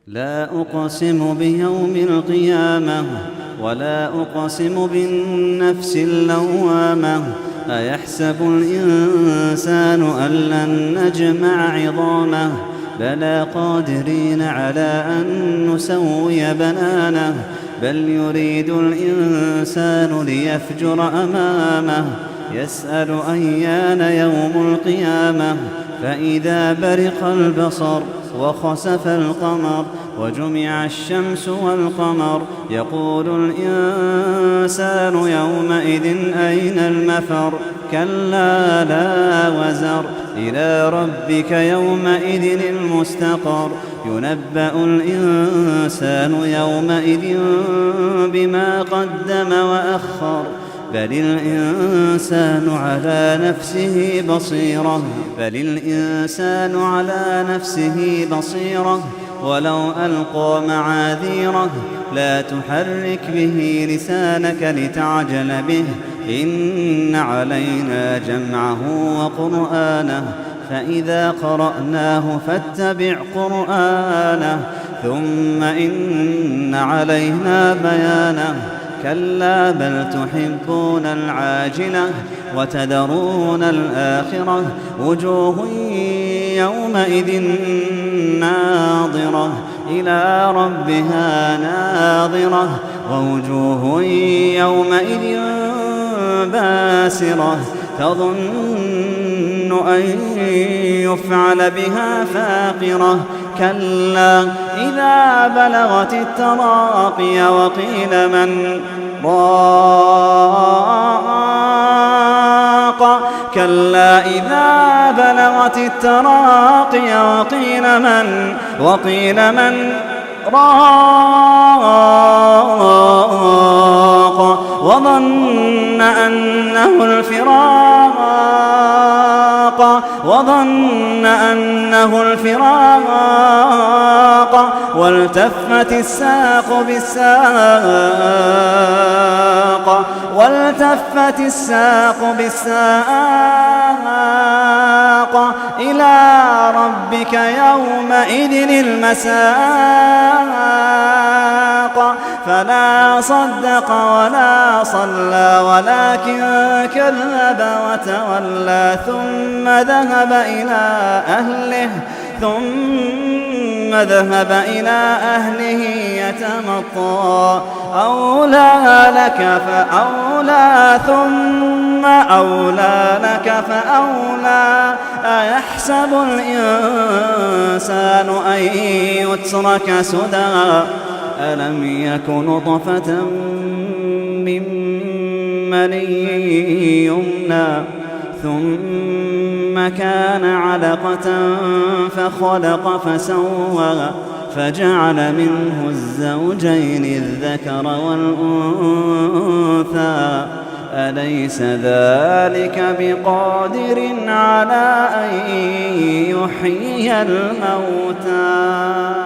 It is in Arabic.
لا أقسم بيوم القيامة ولا أقسم بالنفس اللوامة. أيحسب الإنسان أن لن نجمع عظامه بلى قادرين على أن نسوي بنانه بل يريد الإنسان ليفجر أمامه يسأل أيان يوم القيامة فإذا برق البصر وخسف القمر وجمع الشمس والقمر يقول الإنسان يومئذ أين المفر كلا لا وزر إلى ربك يومئذ المستقر ينبأ الإنسان يومئذ بما قدم وأخر بل الإنسان على نفسه بصيرة ولو ألقى معاذيره لا تحرك به لسانك لتعجل به إن علينا جمعه وقرآنه فإذا قرأناه فاتبع قرآنه ثم إن علينا بيانه كلا بل تحبون العاجلة وتذرون الآخرة وجوه يومئذ ناظرة إلى ربها ناظرة ووجوه يومئذ باسرة تظن أن يفعل بها فاقرة كلا إذا بلغت التراقي وقيل من راق كلا إذا بلغت التراقي وقيل من راق وظن أنه الفراق والتفت الساق بالساق إلى ربك يومئذ المساق فلا صدق ولا صلى ولكن كذب وتولى ثم ذهب إلى أهله يتمطى أولى لك فأولى أيحسب الإنسان أن يترك سدى ألم يك نطفة من مني يمنى ثم كان علقة فخلق فسوى فجعل منه الزوجين الذكر والأنثى أليس ذلك بقادر على أن يحيي الموتى